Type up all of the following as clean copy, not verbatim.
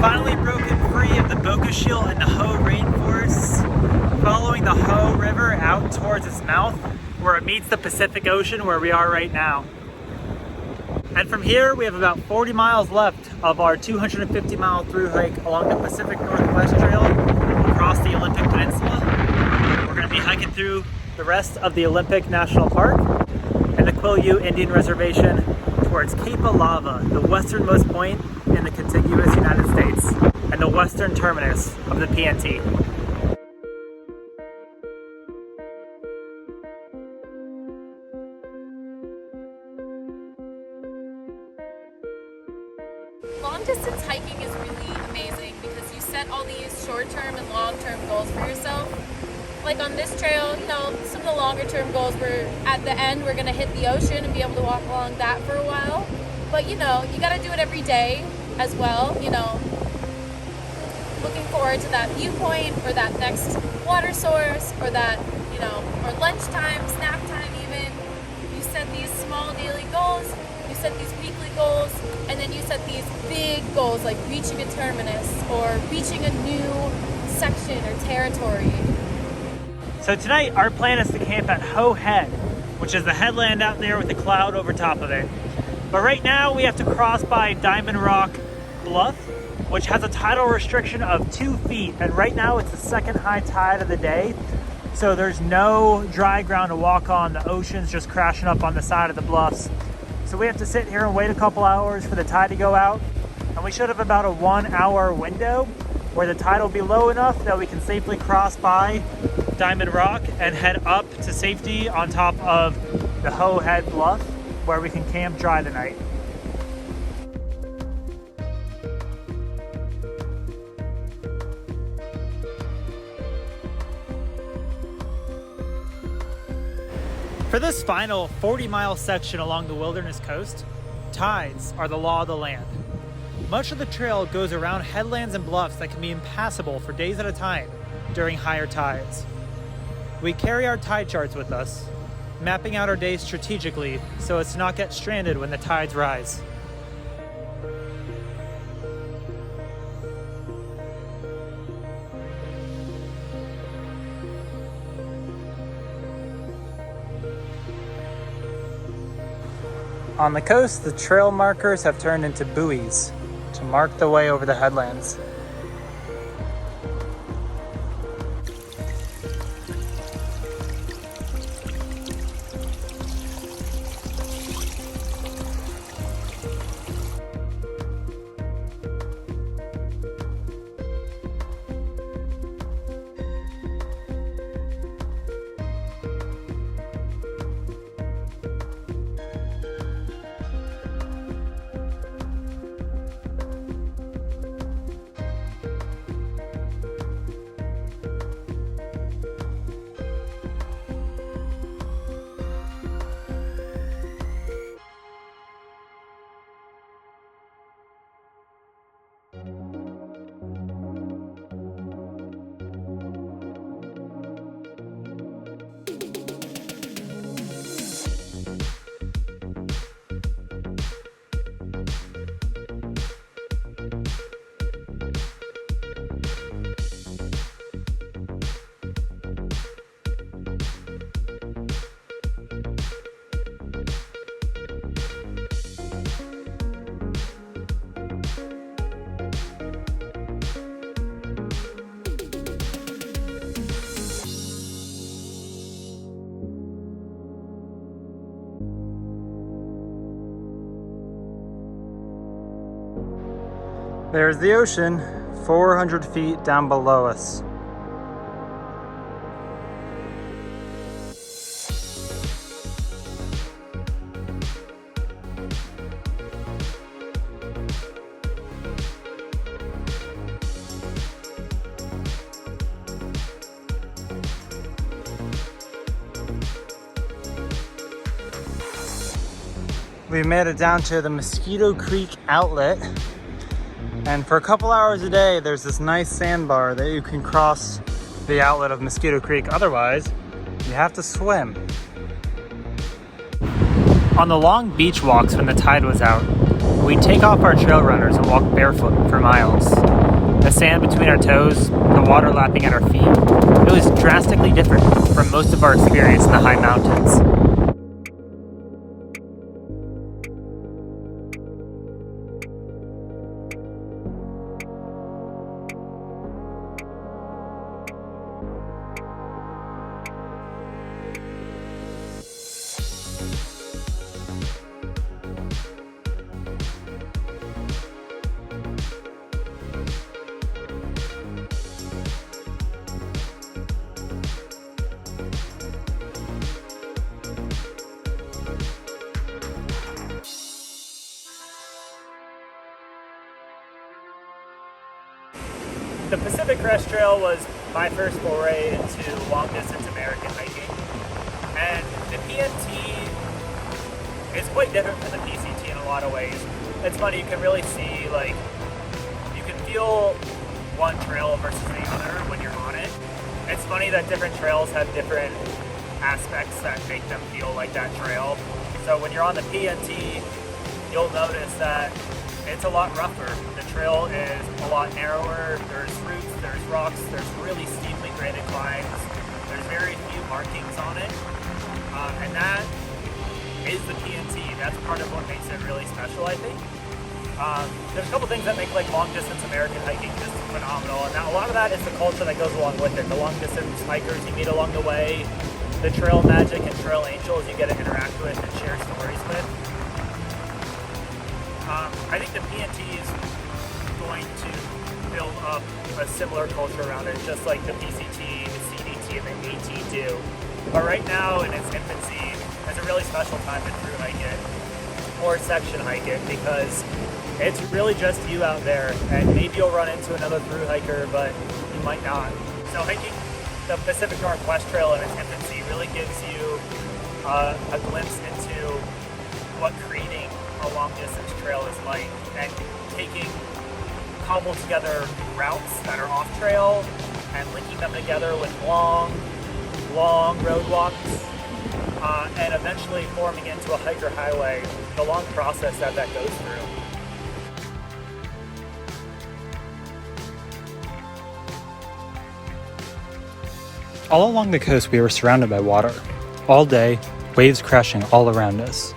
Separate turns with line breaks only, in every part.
Finally broken free of the Bogushil and the Hoh rainforests, following the Hoh River out towards its mouth where it meets the Pacific Ocean where we are right now. And from here we have about 40 miles left of our 250-mile through hike along the Pacific Northwest Trail across the Olympic Peninsula. We're going to be hiking through the rest of the Olympic National Park and the Quileute Indian Reservation towards Cape Alava, the westernmost point in the contiguous United States, and the Western Terminus of the PNT.
Long distance hiking is really amazing because you set all these short-term and long-term goals for yourself. Like on this trail, you know, some of the longer-term goals were at the end we're gonna hit the ocean and be able to walk along that for a while. But you know, you gotta do it every day as well, you know, looking forward to that viewpoint or that next water source or that, you know, or lunchtime, snack time even. You set these small daily goals, you set these weekly goals, and then you set these big goals like reaching a terminus or reaching a new section or territory.
So tonight our plan is to camp at Hoh Head, which is the headland out there with a cloud over top of it. But right now we have to cross by Diamond Rock Bluff, which has a tidal restriction of 2 feet, and right now it's the second high tide of the day, so there's no dry ground to walk on. The ocean's just crashing up on the side of the bluffs. So we have to sit here and wait a couple hours for the tide to go out, and we should have about a 1 hour window where the tide will be low enough that we can safely cross by Diamond Rock and head up to safety on top of the Hoh Head Bluff, where we can camp dry tonight. For this final 40-mile section along the wilderness coast, tides are the law of the land. Much of the trail goes around headlands and bluffs that can be impassable for days at a time during higher tides. We carry our tide charts with us, mapping out our days strategically so as to not get stranded when the tides rise. On the coast, the trail markers have turned into buoys to mark the way over the headlands. There's the ocean, 400 feet down below us. We made it down to the Mosquito Creek outlet. And for a couple hours a day, there's this nice sandbar that you can cross the outlet of Mosquito Creek. Otherwise, you have to swim. On the long beach walks when the tide was out, we'd take off our trail runners and walk barefoot for miles. The sand between our toes, the water lapping at our feet, it was drastically different from most of our experience in the high mountains. The Pacific Crest Trail was my first foray into long-distance American hiking, and the PNT is quite different from the PCT in a lot of ways. It's funny, you can really see, like, you can feel one trail versus the other when you're on it. It's funny that different trails have different aspects that make them feel like that trail. So when you're on the PNT, you'll notice that it's a lot rougher. The trail is a lot narrower. There's roots, there's rocks, there's really steeply graded climbs. There's very few markings on it. And that is the PNT. That's part of what makes it really special, I think. There's a couple things that make like long distance American hiking just phenomenal. And now a lot of that is the culture that goes along with it. The long distance hikers you meet along the way, the trail magic and trail angels you get to interact with and share stories with. I think the PNT is going to build up a similar culture around it, just like the PCT, the CDT, and the AT do. But right now, in its infancy, it's a really special time to through hike it, or section hike it, because it's really just you out there, and maybe you'll run into another through hiker, but you might not. So hiking the Pacific Northwest Trail in its infancy really gives you a glimpse into what creating a long distance trail is like, and taking cobbled together routes that are off trail and linking them together with long road walks, and eventually forming into a hiker highway, the long process that goes through. All along the coast we were surrounded by water. All day, waves crashing all around us.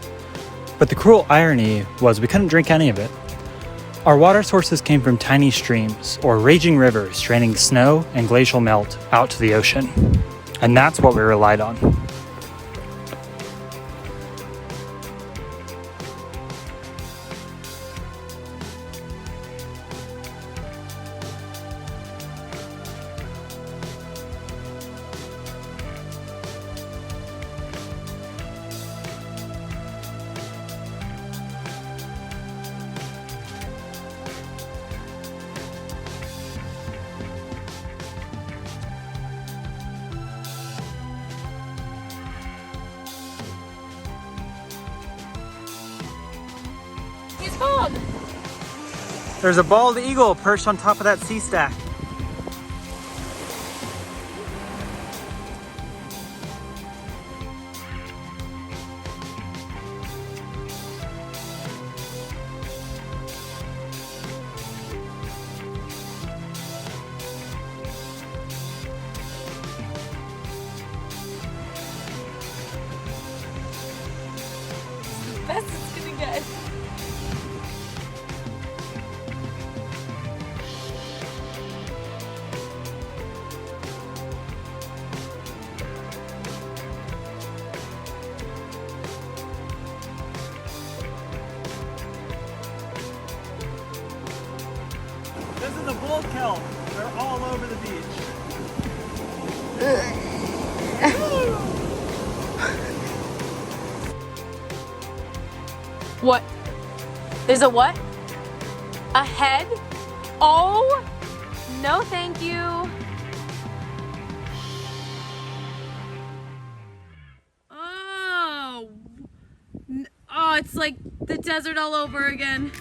But the cruel irony was we couldn't drink any of it. Our water sources came from tiny streams or raging rivers draining snow and glacial melt out to the ocean. And that's what we relied on.
Fog.
There's a bald eagle perched on top of that sea stack.
Best it's gonna get.
This is a bull kelp. They're all over the beach.
What? There's a what? A head? Oh, no thank you. Oh, it's like the desert all over again.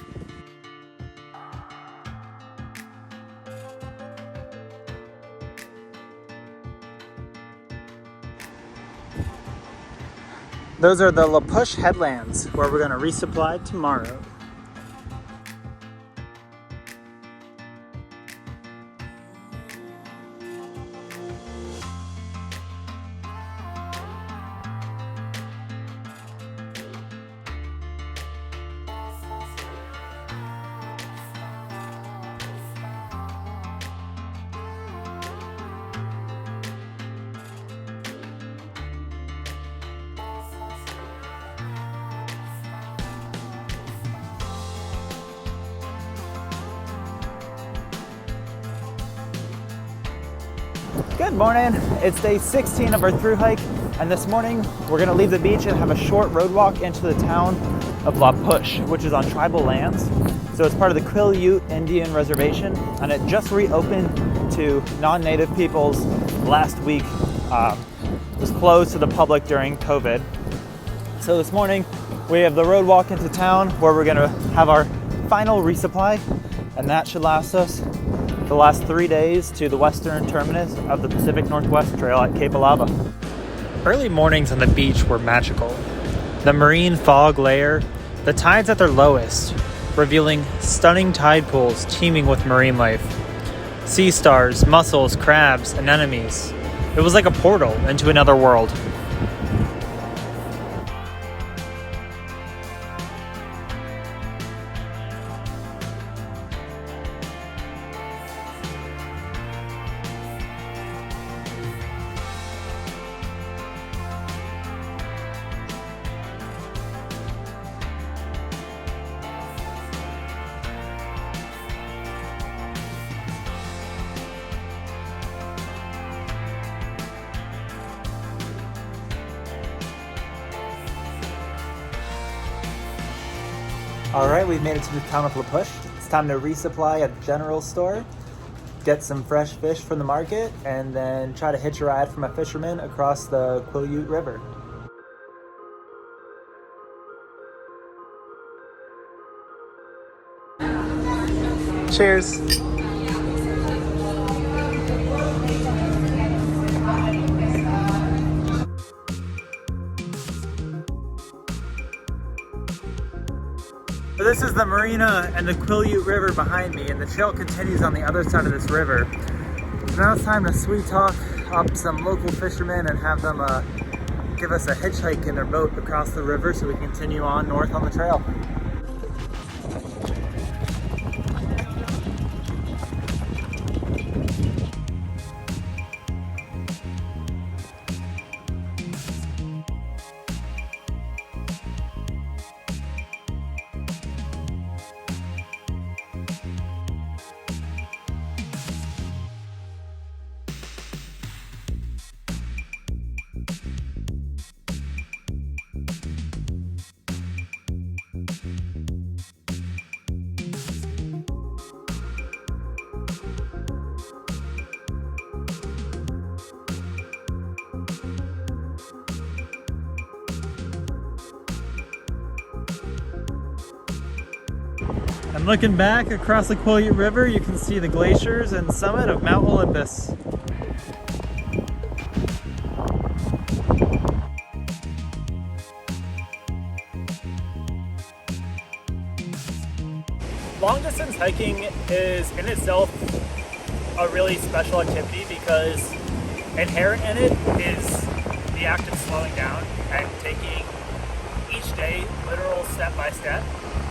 Those are the La Push headlands, where we're going to resupply tomorrow. Good morning. It's day 16 of our through hike, and this morning we're going to leave the beach and have a short road walk into the town of La Push, which is on tribal lands. So it's part of the Quileute Indian Reservation, and it just reopened to non-native peoples last week. It was closed to the public during COVID. So this morning we have the road walk into town where we're going to have our final resupply, and that should last us the last 3 days to the Western Terminus of the Pacific Northwest Trail at Cape Alava. Early mornings on the beach were magical. The marine fog layer, the tides at their lowest, revealing stunning tide pools teeming with marine life. Sea stars, mussels, crabs, anemones. It was like a portal into another world. All right, we've made it to the town of La Push. It's time to resupply at the general store, get some fresh fish from the market, and then try to hitch a ride from a fisherman across the Quileute River. Cheers. So this is the marina and the Quileute River behind me, and the trail continues on the other side of this river. So now it's time to sweet talk up some local fishermen and have them give us a hitchhike in their boat across the river so we can continue on north on the trail. And looking back across the Quileute River, you can see the glaciers and summit of Mount Olympus. Long distance hiking is in itself a really special activity because inherent in it is the act of slowing down and taking each day literal step by step.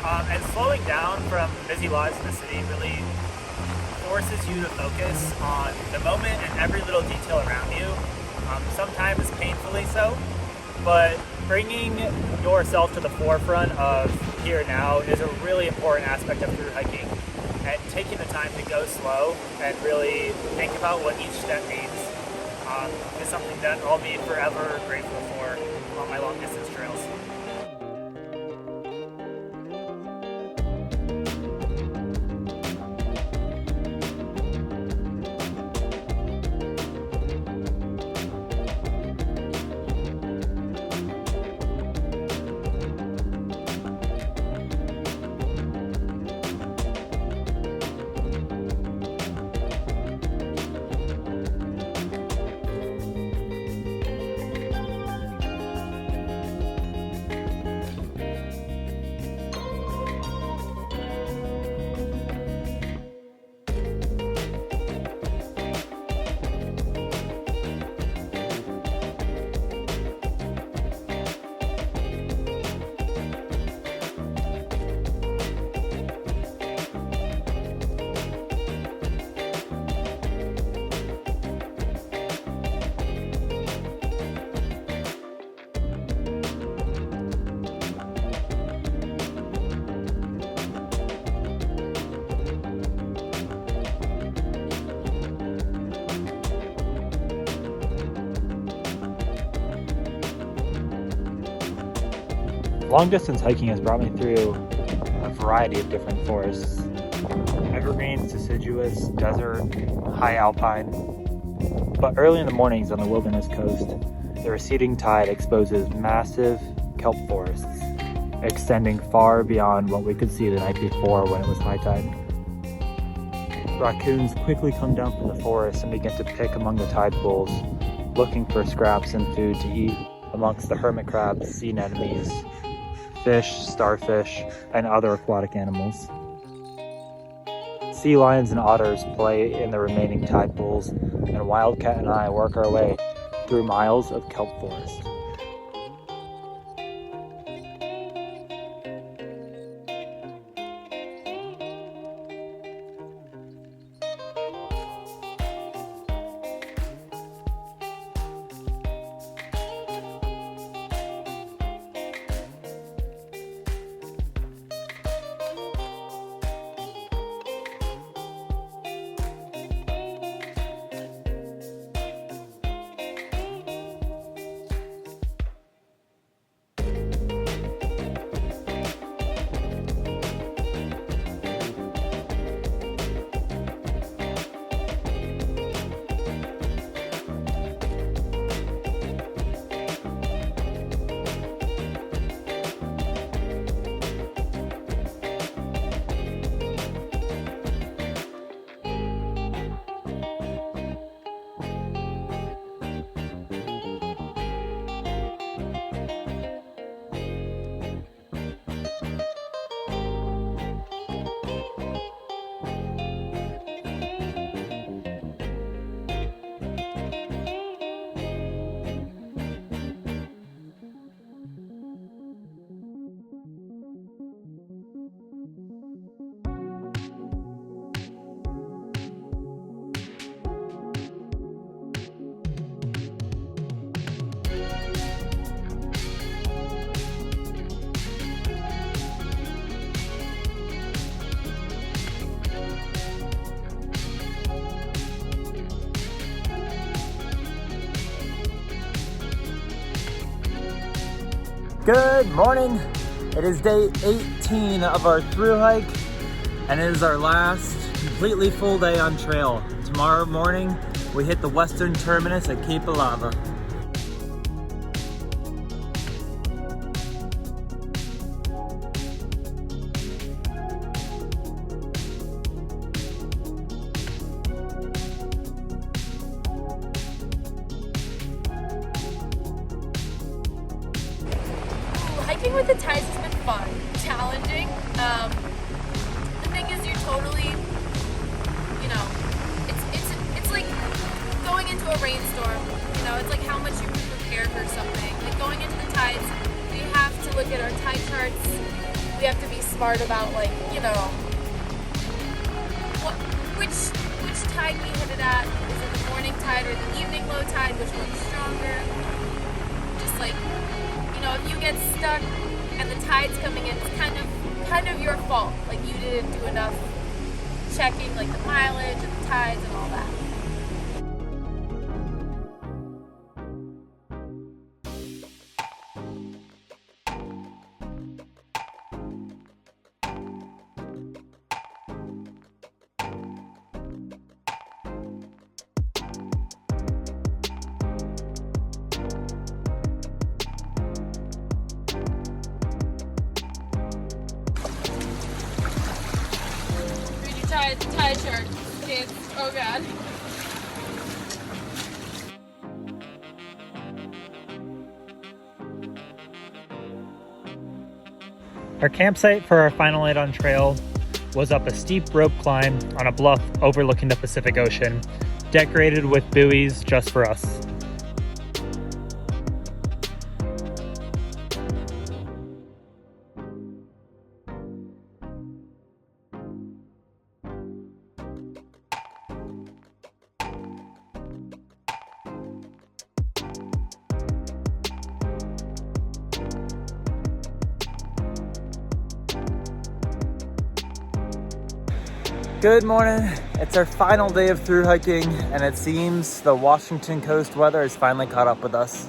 And slowing down from busy lives in the city really forces you to focus on the moment and every little detail around you, sometimes painfully so, but bringing yourself to the forefront of here and now is a really important aspect of through hiking, and taking the time to go slow and really think about what each step means is something that I'll be forever grateful for on my long distance trails. Long distance hiking has brought me through a variety of different forests. Evergreens, deciduous, desert, high alpine. But early in the mornings on the wilderness coast, the receding tide exposes massive kelp forests, extending far beyond what we could see the night before when it was high tide. Raccoons quickly come down from the forest and begin to pick among the tide pools, looking for scraps and food to eat amongst the hermit crabs, sea anemones, fish, starfish, and other aquatic animals. Sea lions and otters play in the remaining tide pools, and Wildcat and I work our way through miles of kelp forest. Good morning. It is day 18 of our through hike, and it is our last completely full day on trail. Tomorrow morning, we hit the Western Terminus at Cape Alava.
Hiking with the tides has been fun, challenging. The thing is, you're totally, it's like going into a rainstorm. It's like how much you can prepare for something. Like going into the tides, we have to look at our tide charts. We have to be smart about which tide we hit it at. Is it the morning tide or the evening low tide? Which one's stronger? Just like. If you get stuck and the tide's coming in, it's kind of your fault. Like you didn't do enough checking, like the mileage and the tides and all that. Tide chart, kids. Oh god.
Our campsite for our final night on trail was up a steep rope climb on a bluff overlooking the Pacific Ocean, decorated with buoys just for us. Good morning. It's our final day of through hiking, and it seems the Washington coast weather has finally caught up with us.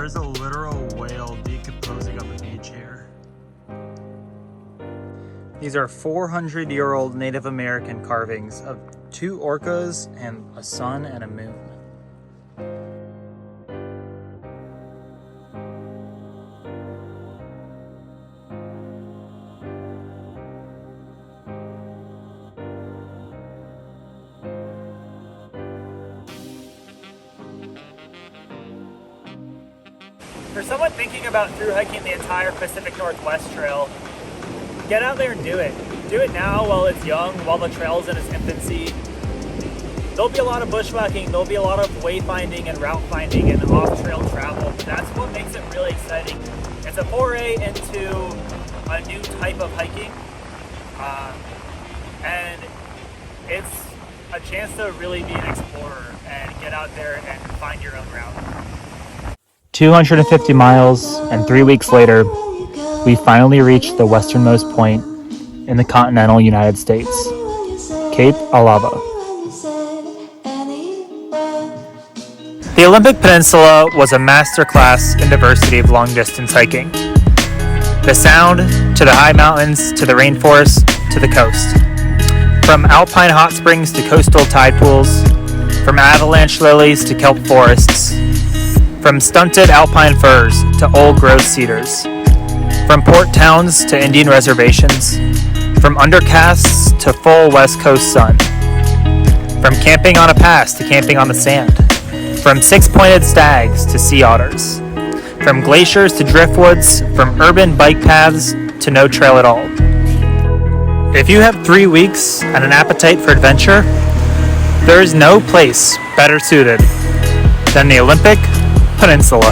There is a literal whale decomposing on the beach here. These are 400-year-old Native American carvings of 2 orcas and a sun and a moon. For someone thinking about through hiking the entire Pacific Northwest Trail, get out there and do it. Do it now while it's young, while the trail's in its infancy. There'll be a lot of bushwhacking, there'll be a lot of wayfinding and route finding and off-trail travel. That's what makes it really exciting. It's a foray into a new type of hiking, and it's a chance to really be an explorer and get out there and find your own route. 250 miles and 3 weeks later, we finally reached the westernmost point in the continental United States, Cape Alava. The Olympic Peninsula was a masterclass in diversity of long-distance hiking. The sound, to the high mountains, to the rainforest, to the coast. From alpine hot springs to coastal tide pools, from avalanche lilies to kelp forests, from stunted alpine firs to old-growth cedars, from port towns to Indian reservations, from undercasts to full west coast sun, from camping on a pass to camping on the sand, from six-pointed stags to sea otters, from glaciers to driftwoods, from urban bike paths to no trail at all. If you have 3 weeks and an appetite for adventure, there is no place better suited than the Olympic Peninsula.